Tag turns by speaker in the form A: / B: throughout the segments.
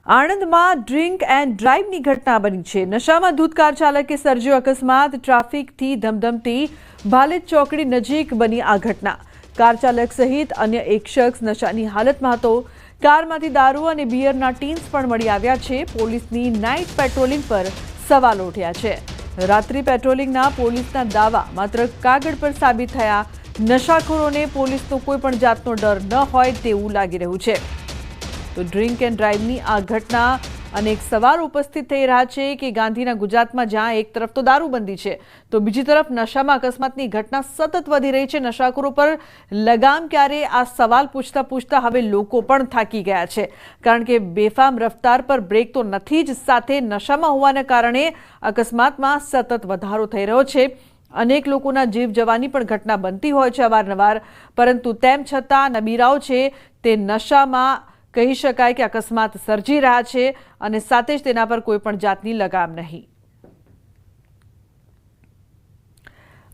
A: આણંદમાં drink and ડ્રાઈવની ઘટના બની છે। નશામાં ધૂત કાર ચાલકે સર્જ્યો અકસ્માત। ટ્રાફિકથી ધમધમતી ભાલેજ ચોકડી નજીક બની આ ઘટના। કાર ચાલક સહિત અન્ય એક શખ્સ નશાની હાલતમાં હતો। કારમાંથી દારૂ અને બિયરના ટીન્સ પણ મળી આવ્યા છે। પોલીસની નાઇટ પેટ્રોલિંગ પર સવાલો ઉઠ્યા છે। રાત્રિ પેટ્રોલિંગના પોલીસના દાવા માત્ર કાગળ પર સાબિત થયા। નશાખોરોને પોલીસનો કોઈ પણ જાતનો ડર ન હોય તેવું લાગી રહ્યું છે। તો ડ્રિંક એન્ડ ડ્રાઈવની આ ઘટના અનેક સવાલ ઉપસ્થિત થઈ રહ્યા છે કે ગાંધીના ગુજરાતમાં જ્યાં એક તરફ તો દારૂબંધી છે તો બીજી તરફ નશામાં અકસ્માતની ઘટના સતત વધી રહી છે। નશાખોરો પર લગામ ક્યારે આ સવાલ પૂછતા હવે લોકો પણ થાકી ગયા છે, કારણ કે બેફામ રફતાર પર બ્રેક તો નથી જ, સાથે નશામાં હોવાના કારણે અકસ્માતમાં સતત વધારો થઈ રહ્યો છે। અનેક લોકોના જીવ જવાની પણ ઘટના બનતી હોય છે અવારનવાર, પરંતુ તેમ છતાં નબીરાઓ છે તે નશામાં કહી શકાય કે અકસ્માત સર્જી રહ્યા છે અને સાથે જ તેના પર કોઈ પણ જાતની લગામ નહીં।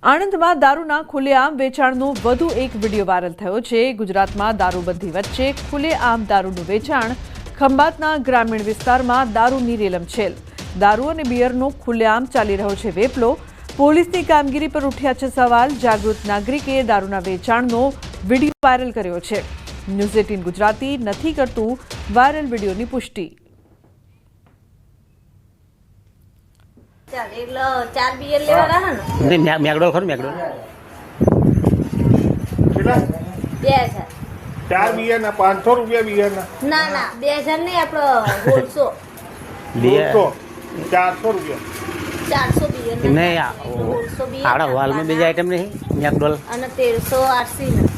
A: આણંદમાં દારૂના ખુલ્લેઆમ વેચાણનો વધુ એક વિડીયો વાયરલ થયો છે। ગુજરાતમાં દારૂબંધી વચ્ચે ખુલ્લેઆમ દારૂનું વેચાણ। ખંભાતના ગ્રામીણ વિસ્તારમાં દારૂની રેલમછેલ। દારૂ અને બિયરનો ખુલ્લેઆમ ચાલી રહ્યો છે વેપલો। પોલીસની કામગીરી પર ઉઠ્યા છે સવાલ। જાગૃત નાગરિકે દારૂના વેચાણનો વિડીયો વાયરલ કર્યો છે। ન્યૂઝ 18 ગુજરાતી નથી કરતું વાયરલ વિડીયોની પુષ્ટિ।
B: ચાર બિયર ના 500 રૂપિયા બિયર ના
C: 2000 નહીં, આપણો
B: 400 રૂપિયા
C: 400 બિયર
D: નહીં આપણા હોલમાં બીજી આઈટમ નહીં મેકડોલ
C: અને 1380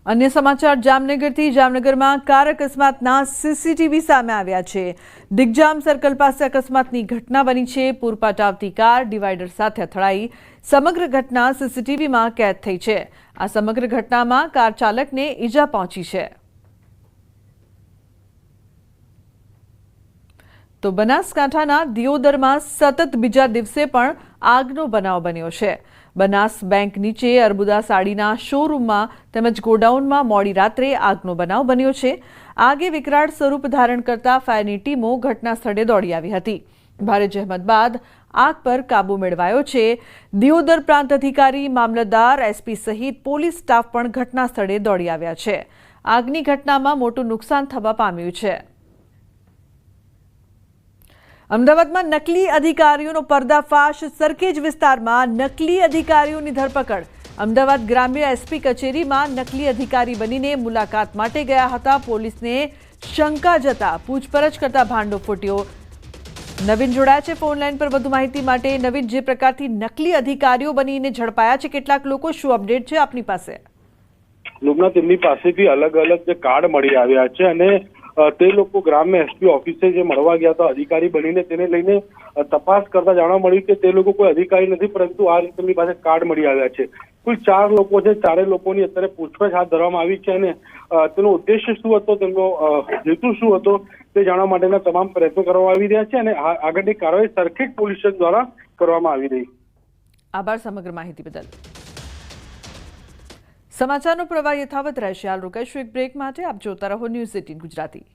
A: અન્ય સમાચાર જામનગરથી। જામનગરમાં કાર અકસ્માતના સીસીટીવી સામે આવ્યા છે। દિગ્જામ સર્કલ પાસે અકસ્માતની ઘટના બની છે। પૂરપાટ આવતી કાર ડિવાઈડર સાથે અથડાઈ। સમગ્ર ઘટના સીસીટીવીમાં કેદ થઈ છે। આ સમગ્ર ઘટનામાં કાર ચાલકને ઈજા પહોંચી છે। તો બનાસકાંઠાના દિયોદરમાં સતત બીજા દિવસે પણ આગનો બનાવ બન્યો છે। બનાસ બેંક નીચે અર્બુદા સાડીના શોરૂમમાં તેમજ ગોડાઉનમાં મોડી રાત્રે આગનો બનાવ બન્યો છે। આગે વિકરાળ સ્વરૂપ ધારણ કરતા ફાયરની ટીમો ઘટના સ્થળે દોડી આવી હતી। ભારે જહેમત બાદ આગ પર કાબુ મેળવાયો છે। દિયોદર પ્રાંત અધિકારી, મામલતદાર, એસપી સહિત પોલીસ સ્ટાફ પણ ઘટના સ્થળે દોડી આવ્યા છે। આગની ઘટનામાં મોટું નુકસાન થવા પામ્યું છે। અમદાવાદમાં નકલી અધિકારીઓનો પર્દાફાશ। સરખેજ વિસ્તારમાં નકલી અધિકારીઓની ધરપકડ। અમદાવાદ ગ્રામ્ય એસપી કચેરીમાં નકલી અધિકારી બનીને મુલાકાત માટે ગયા હતા। પોલીસને શંકા જતા પૂછપરછ કરતા ભાંડો ફૂટ્યો। નવીન જોડાયા છે ફોન લાઈન પર વધુ માહિતી માટે। નવીન, જે પ્રકારથી નકલી અધિકારીઓ બનીને ઝડપાયા છે કેટલાક લોકો, શું અપડેટ છે આપની પાસે?
B: લોકોના તેમની પાસેથી અલગ અલગ જે કાર્ડ મળી આવ્યા છે અને તે લોકો ગ્રામ્ય એસપી ઓફિસે જે મળવા ગયા હતા અધિકારી બનીને, તેને લઈને તપાસ કરતા જાણવા મળ્યું કે તે લોકો કોઈ અધિકારી નથી, પરંતુ આ રીતે તેમની પાસે કાર્ડ મળી આવ્યા છે। કુલ 4 લોકો છે। 4 લોકોની અત્યારે પૂછપરછ હાથ ધરવામાં આવી છે અને તેનો ઉદ્દેશ્ય શું હતો, તેમનો હેતુ શું હતો તે જાણવા માટેના તમામ પ્રયત્નો કરવામાં આવી રહ્યા છે અને આગળની કાર્યવાહી સરખેજ પોલીસ સ્ટેશન દ્વારા કરવામાં આવી રહી।
A: આભાર સમગ્ર માહિતી બદલ। સમાચારનો પ્રવાહ યથાવત રહેશે। હાલ રોકાઈશું એક બ્રેક માટે। આપ જોતા રહો ન્યૂઝ 18 ગુજરાતી।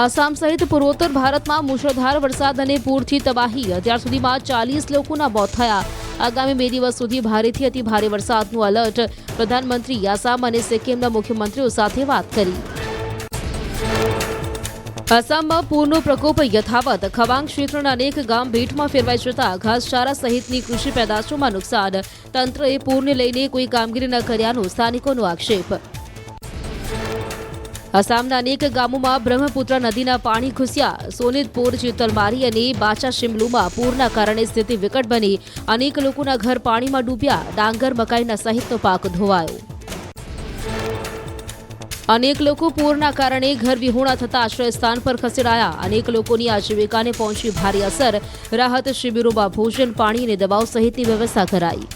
E: આસામ સહિત પૂર્વોત્તર ભારતમાં મુશળધાર વરસાદ અને પૂરથી તબાહી। અત્યાર સુધીમાં 40 લોકોના મોત થયા। આગામી 2 દિવસ સુધી ભારેથી અતિ ભારે વરસાદનું એલર્ટ। પ્રધાનમંત્રી આસામ અને સિક્કિમના મુખ્યમંત્રીઓ સાથે વાત કરી। આસામમાં પૂરનો પ્રકોપ યથાવત। ખવાંગ ક્ષેત્રના અનેક ગામ બેટમાં ફેરવાઈ જતા ઘાસચારા સહિતની કૃષિ પેદાશોમાં નુકસાન। તંત્રએ પૂરને લઈને કોઈ કામગીરી ન કર્યાનો સ્થાનિકોનો આક્ષેપ। આસામના અનેક ગામોમાં બ્રહ્મપુત્ર નદીના પાણી ઘૂસ્યા। સોનિતપુર, ચિતલમારી અને બાચા શિમલુમાં પૂરના કારણે સ્થિતિ વિકટ બની। અનેક લોકોના ઘર પાણીમાં ડૂબ્યા। ડાંગર, મકાઈના સહિતનો પાક ધોવાયો। અનેક લોકો પૂરના કારણે ઘર વિહોણા થતા આશ્રય સ્થાન પર ખસેડાયા। અનેક લોકોની આજીવિકાને પહોંચી ભારે અસર। રાહત શિબિરોમાં ભોજન, પાણી અને દવાઓ સહિતની વ્યવસ્થા કરાઈ।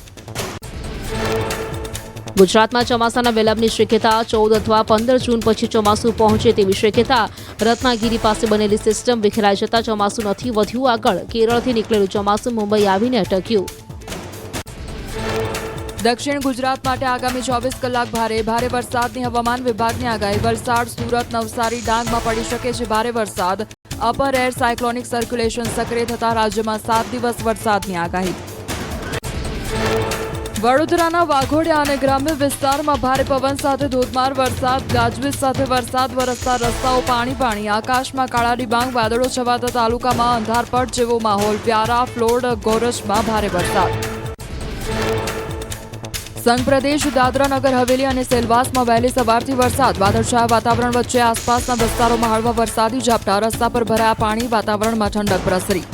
E: ગુજરાતમાં ચોમાસાના વિલંબની શક્યતા 14 અથવા 15 જૂન પછી ચોમાસું પહોંચે તેવી શક્યતા રત્નાગીરી પાસે બનેલી સિસ્ટમ વિખેરાઈ જતા ચોમાસું નથી વધ્યું આગળ. કેરળથી નીકળેલું ચોમાસું મુંબઈ આવીને અટક્યું.
F: દક્ષિણ ગુજરાત માટે આગામી 24 કલાક ભારે વરસાદની હવામાન વિભાગની આગાહી. વલસાડ, સુરત, નવસારી, ડાંગમાં પડી શકે છે ભારે વરસાદ. અપર એર સાયક્લોનિક સર્ક્યુલેશન સક્રિય થતા રાજ્યમાં 7 દિવસ વરસાદની આગાહી. વડોદરાના વાઘોડિયા અને ગ્રામ્ય વિસ્તારમાં ભારે પવન સાથે ધોધમાર વરસાદ. ગાજવીજ સાથે વરસાદ વરસતા રસ્તાઓ પાણી. આકાશમાં કાળા ડિબાંગ વાદળો છવાતા તાલુકામાં અંધારપટ જેવો માહોલ. વ્યારા, ફ્લોડ, ગોરજમાં ભારે વરસાદ. સંઘ પ્રદેશ, દાદરા નગર હવેલી અને સેલવાસમાં વહેલી સવારથી વરસાદ. વાદળછાયા વાતાવરણ વચ્ચે આસપાસના વિસ્તારોમાં હળવા વરસાદી ઝાપટા. રસ્તા પર ભરાયા પાણી. વાતાવરણમાં ઠંડક પ્રસરી.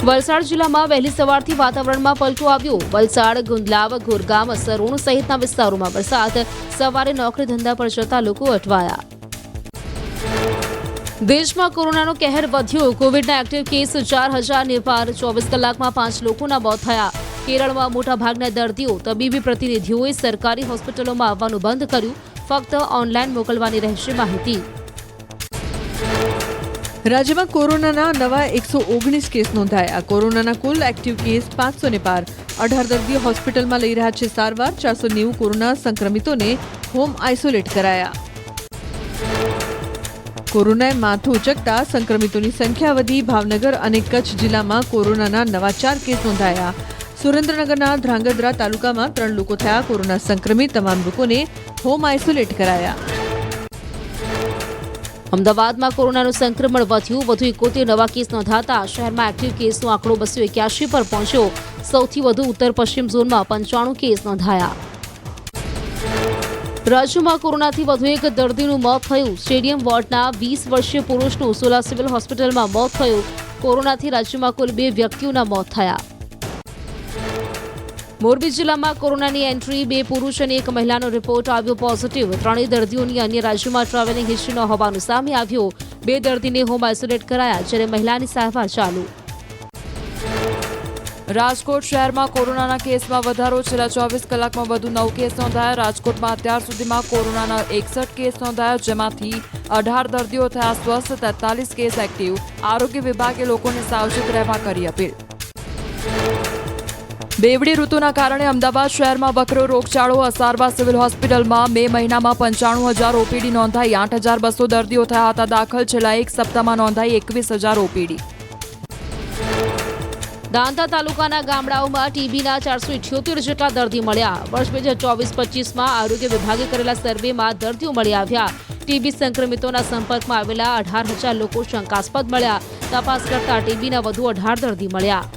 E: વલસાડ જિલ્લામાં વહેલી સવારથી વાતાવરણમાં પલટો આવ્યો. વલસાડ, ગુંદલાવ, ગોરગામ, સરોણ સહિતના વિસ્તારોમાં વરસાદ. સવારે નોકરી ધંધા પર જતા લોકો અટવાયા. દેશમાં કોરોનાનો કહેર વધ્યો. કોવિડના એક્ટિવ કેસ 4,000 ને પાર. 24 કલાકમાં 5 લોકોના મોત થયા. કેરળમાં મોટાભાગના દર્દીઓ તબીબી પ્રતિનિધિઓએ સરકારી હોસ્પિટલોમાં આવવાનું બંધ કર્યું. ફક્ત ઓનલાઈન મોકલવાની રહેશે માહિતી.
A: રાજ્યમાં કોરોનાના નવા 119 કેસ નોંધાયા. કોરોનાના કુલ એક્ટિવ કેસ 500 ને પાર. 18 દર્દીઓ હોસ્પિટલમાં લઈ રહ્યા છે સારવાર. 490 કોરોના સંક્રમિતોને હોમ આઇસોલેટ કરાયા. કોરોનાએ માથું ઉચકતા સંક્રમિતોની સંખ્યા વધી. ભાવનગર અને કચ્છ જિલ્લામાં કોરોનાના નવા 4 કેસ નોંધાયા. સુરેન્દ્રનગરના ધ્રાંગધ્રા તાલુકામાં 3 લોકો થયા કોરોના સંક્રમિત. તમામ લોકોને હોમ આઇસોલેટ કરાયા.
E: અમદાવાદમાં કોરોનાનું સંક્રમણ વધ્યું. વધુ 71 નવા કેસ નોંધાતા શહેરમાં એક્ટિવ કેસનો આંકડો 281 પર પહોંચ્યો. સૌથી વધુ ઉત્તર પશ્ચિમ ઝોનમાં 95 કેસ નોંધાયા. રાજ્યમાં કોરોનાથી વધુ એક દર્દીનું મોત થયું. સ્ટેડિયમ વોર્ડના 20 વર્ષીય પુરુષનું સોલા સિવિલ હોસ્પિટલમાં મોત થયું. કોરોનાથી રાજ્યમાં કુલ 2 વ્યક્તિઓના મોત થયા. મોરબી જિલ્લામાં કોરોનાની એન્ટ્રી. 2 પુરુષ અને 1 મહિલાનો રિપોર્ટ આવ્યો પોઝિટિવ. 3 દર્દીઓની અન્ય રાજ્યોમાં ટ્રાવેલિંગ હિસ્ટ્રી ન હોવાનું સામે આવ્યું. 2 દર્દીને હોમ આઇસોલેટ કરાયા જ્યારે મહિલાની સારવાર ચાલુ.
F: રાજકોટ શહેરમાં કોરોનાના કેસમાં વધારો. છેલ્લા 24 કલાકમાં વધુ 9 કેસ નોંધાયા. રાજકોટમાં અત્યાર સુધીમાં કોરોનાના 61 કેસ નોંધાયા, જેમાંથી 18 દર્દીઓ થયા સ્વસ્થ. 43 કેસ એક્ટિવ. આરોગ્ય વિભાગે લોકોને સાવચેત રહેવા કરી અપીલ. બેવડી ઋતુના કારણે અમદાવાદ શહેરમાં વકરો રોગચાળો. અસારવા સિવિલ હોસ્પિટલમાં મે મહિનામાં 95,000 ઓપીડી નોંધાઈ. 8,200 દર્દીઓ થયા હતા દાખલ. છેલ્લા એક સપ્તાહમાં નોંધાઈ 21,000 ઓપીડી.
E: દાંતા તાલુકાના ગામડાઓમાં ટીબીના 478 જેટલા દર્દી મળ્યા. વર્ષ 2024-25માં આરોગ્ય વિભાગે કરેલા સર્વેમાં દર્દીઓ મળી આવ્યા. ટીબી સંક્રમિતોના સંપર્કમાં આવેલા 18,000 લોકો શંકાસ્પદ મળ્યા. તપાસ કરતા ટીબીના વધુ 18 દર્દી મળ્યા.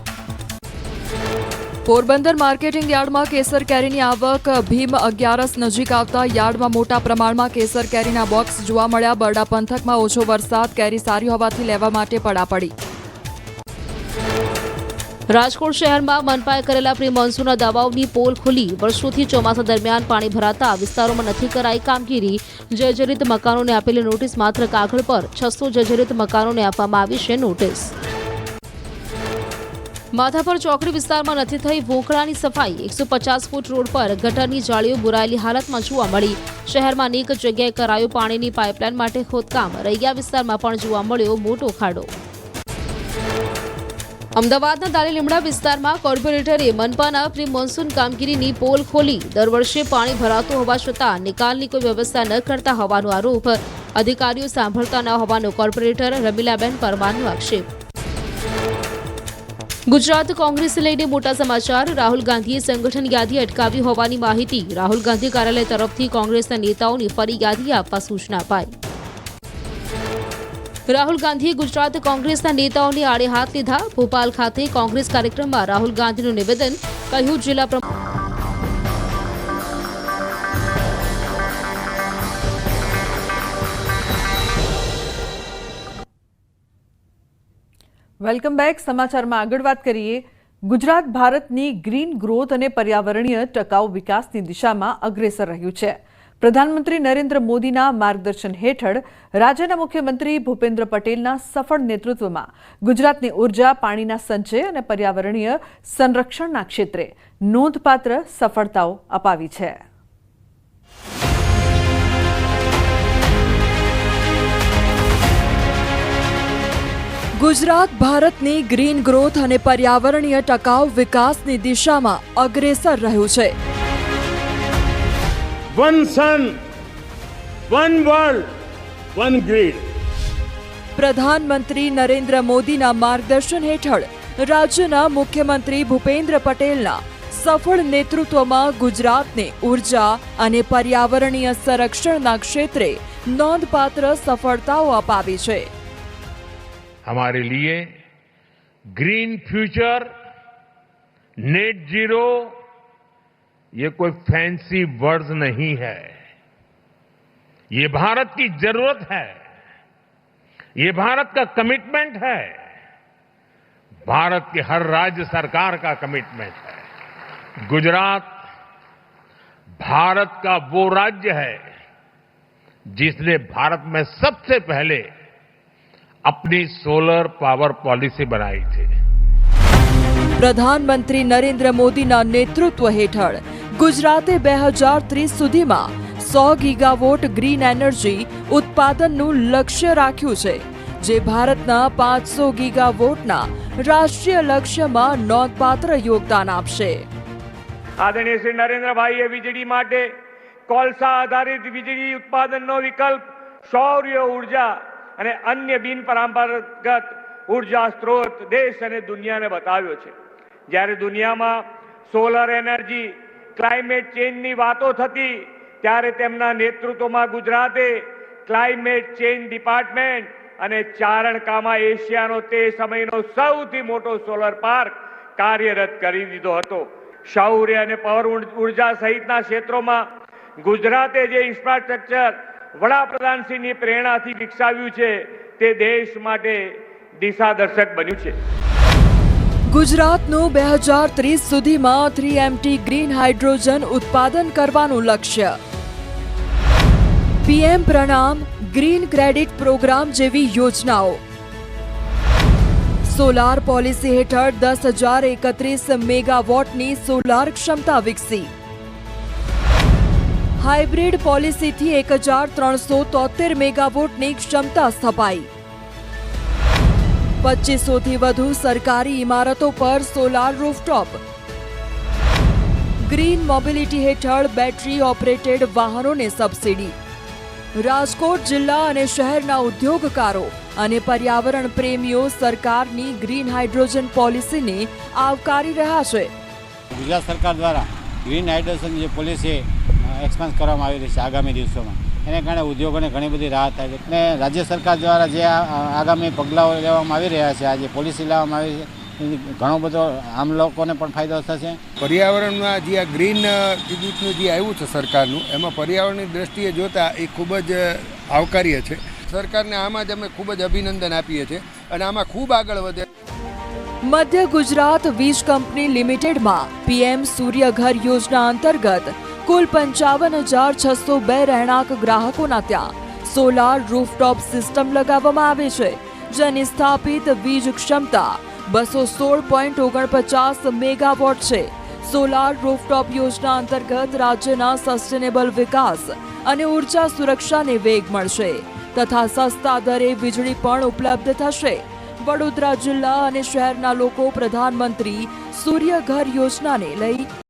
F: પોરબંદર માર્કેટિંગ યાર્ડમાં કેસર કેરીની આવક. ભીમ 11 નજીક આવતા યાર્ડમાં મોટા પ્રમાણમાં કેસર કેરીના બોક્સ જોવા મળ્યા. બરડા પંથકમાં ઓછો વરસાદ. કેરી સારી હોવાથી લેવા માટે પડાપડી.
E: રાજકોટ શહેરમાં મનપાએ કરેલા પ્રી મોન્સૂનના દાવાઓની પોલ ખુલી. વર્ષોથી ચોમાસા દરમિયાન પાણી ભરાતા વિસ્તારોમાં નથી કરાઈ કામગીરી. જર્જરિત મકાનોને આપેલી નોટિસ માત્ર કાગળ પર. 600 જર્જરિત મકાનોને આપવામાં આવી છે નોટિસ. માધાપર ચોકડી વિસ્તારમાં નથી થઈ વોંકળાની સફાઈ. 150 ફૂટ રોડ પર ગટરની જાળીઓ બુરાયેલી હાલતમાં જોવા મળી. શહેરમાં અનેક જગ્યાએ કરાયું પાણીની પાઇપલાઇન માટે ખોદકામ. રૈયા વિસ્તારમાં પણ જોવા મળ્યો મોટો ખાડો. અમદાવાદના દાલી લીમડા વિસ્તારમાં કોર્પોરેટરે મનપાના પ્રી મોન્સૂન કામગીરીની પોલ ખોલી. દર વર્ષે પાણી ભરાતું હોવા છતાં નિકાલની કોઈ વ્યવસ્થા ન કરતા હોવાનો આરોપ. અધિકારીઓ સાંભળતા ન હોવાનો કોર્પોરેટર રમીલાબેન પરમારનો આક્ષેપ. ગુજરાત કોંગ્રેસ લઈને મોટા સમાચાર. રાહુલ ગાંધીએ સંગઠન યાદી અટકાવી હોવાની માહિતી. રાહુલ ગાંધી કાર્યાલય તરફથી કોંગ્રેસના નેતાઓની ફરી યાદી આપવા સૂચના અપાઈ. રાહુલ ગાંધીએ ગુજરાત કોંગ્રેસના નેતાઓને આડે હાથ લીધા. ભોપાલ ખાતે કોંગ્રેસ કાર્યક્રમમાં રાહુલ ગાંધીનું નિવેદન. કહ્યું જિલ્લા પ્રમુખ
A: વેલકમ બેક. સમાચારમાં આગળ વાત કરીએ. ગુજરાત ભારતની ગ્રીન ગ્રોથ અને પર્યાવરણીય ટકાઉ વિકાસની દિશામાં અગ્રેસર રહ્યું છે. પ્રધાનમંત્રી નરેન્દ્ર મોદીના માર્ગદર્શન હેઠળ રાજ્યના મુખ્યમંત્રી ભૂપેન્દ્ર પટેલના સફળ નેતૃત્વમાં ગુજરાતની ઉર્જા, પાણીના સંચય અને પર્યાવરણીય સંરક્ષણના ક્ષેત્રે નોંધપાત્ર સફળતાઓ અપાવી છે.
F: ગુજરાત ભારતની ગ્રીન ગ્રોથ અને પર્યાવરણીય ટકાઉ વિકાસની દિશામાં અગ્રેસર રહ્યું છે.
G: One sun, one world, one grid.
F: પ્રધાનમંત્રી નરેન્દ્ર મોદીના માર્ગદર્શન હેઠળ રાજ્યના મુખ્યમંત્રી ભૂપેન્દ્ર પટેલના સફળ નેતૃત્વમાં ગુજરાતને ઉર્જા અને પર્યાવરણીય સંરક્ષણના ક્ષેત્રે નોંધપાત્ર સફળતાઓ અપાવી છે.
G: हमारे लिए ग्रीन फ्यूचर, नेट जीरो, ये कोई फैंसी वर्ड्स नहीं है. ये भारत की जरूरत है. ये भारत का कमिटमेंट है. भारत के हर राज्य सरकार का कमिटमेंट है. गुजरात भारत का वो राज्य है जिसने भारत में सबसे पहले अपनी सोलर पावर पॉलिसी बनाई थी.
F: પ્રધાનમંત્રી નરેન્દ્ર મોદીના નેતૃત્વ હેઠળ ગુજરાતે 2030 સુધીમાં 100 ગીગાવોટ ગ્રીન એનર્જી ઉત્પાદનનું લક્ષ્ય રાખ્યું છે, જે ભારતના 500 ગીગાવોટના રાષ્ટ્રીય લક્ષ્યમાં નોંધપાત્ર યોગદાન આપશે.
H: આદરણીય શ્રી નરેન્દ્રભાઈએ વીજળી માટે કોલસા આધારિત વીજળી ઉત્પાદનનો વિકલ્પ સૌર ઉર્જા અને અન્ય બિનપરંપરાગત ઉર્જા સ્ત્રોત દેશ અને દુનિયાને બતાવ્યો છે. જ્યારે દુનિયામાં સોલર એનર્જી, ક્લાઇમેટ ચેન્જની વાતો થતી, ત્યારે તેમના નેતૃત્વમાં ગુજરાતે ક્લાઇમેટ ચેન્જ ડિપાર્ટમેન્ટ અને ચારણકામાં એશિયાનો તે સમયનો સૌથી મોટો સોલર પાર્ક કાર્યરત કરી દીધો હતો. સૌર અને પવન ઉર્જા સહિતના ક્ષેત્રોમાં ગુજરાતે જે ઇન્ફ્રાસ્ટ્રક્ચર વડાપ્રધાનશ્રીની પ્રેરણાથી વિકસાવ્યું છે, તે દેશ માટે દિશાદર્શક બન્યું છે.
F: ગુજરાતનું 2030 સુધીમાં 3MT ગ્રીન હાઇડ્રોજન ઉત્પાદન કરવાનું લક્ષ્ય. PM પ્રણામ, ગ્રીન ક્રેડિટ પ્રોગ્રામ જેવી યોજનાઓ. સોલાર પોલિસી હેઠળ 10,031 મેગાવોટની સોલાર ક્ષમતા વિકસી. હાઇબ્રિડ પોલિસીથી 1,373 મેગાવોટની ક્ષમતા સ્થપાઈ. 2500થી વધુ સરકારી ઇમારતો પર સોલાર રૂફટોપ. ગ્રીન મોબિલિટી હેઠળ બેટરી ઓપરેટેડ વાહનોને સબસિડી. રાજકોટ જિલ્લા અને શહેરના ઉદ્યોગકારો અને પર્યાવરણ પ્રેમીઓ સરકારની ગ્રીન હાઇડ્રોજન પોલિસીને આવકારી રહ્યા છે.
D: ગુજરાત સરકાર દ્વારા ગ્રીન હાઇડ્રોજન જે પોલિસી એક્સપાન્સ કરવામાં આવી રહી છે આગામી દિવસોમાં, એને કારણે ઉદ્યોગોને ઘણી બધી રાહત થાય છે. અને રાજ્ય સરકાર દ્વારા જે આગામી પગલાઓ લેવામાં આવી રહ્યા છે, આ જે પોલિસી લાવવામાં આવી છે, ઘણો બધો આમ લોકોને પણ ફાયદો થશે.
I: પર્યાવરણમાં જે આ ગ્રીન વિદ્યુતનું જે આવ્યું છે સરકારનું, એમાં પર્યાવરણની દ્રષ્ટિએ જોતા એ ખૂબ જ આવકાર્ય છે. સરકારને આમાં જ અમે ખૂબ જ અભિનંદન આપીએ છીએ અને આમાં ખૂબ આગળ વધે.
F: મધ્ય ગુજરાત વીજ કંપની લિમિટેડમાં PM સૂર્યઘર યોજના અંતર્ગત કુલ 55,602 રહેણાંક ગ્રાહકોના ત્યાં સોલાર રૂફટોપ સિસ્ટમ લગાવવામાં આવે છે, જેની સ્થાપિત વીજ ક્ષમતા 216.49 મેગાવોટ છે. સોલાર રૂફટોપ યોજના અંતર્ગત રાજ્યના સસ્ટેનેબલ વિકાસ અને ઉર્જા સુરક્ષાને વેગ મળશે તથા સસ્તા દરે વીજળી પણ ઉપલબ્ધ થશે. વડોદરા જિલ્લા અને શહેરના લોકો પ્રધાનમંત્રી સૂર્યઘર યોજનાને લઈ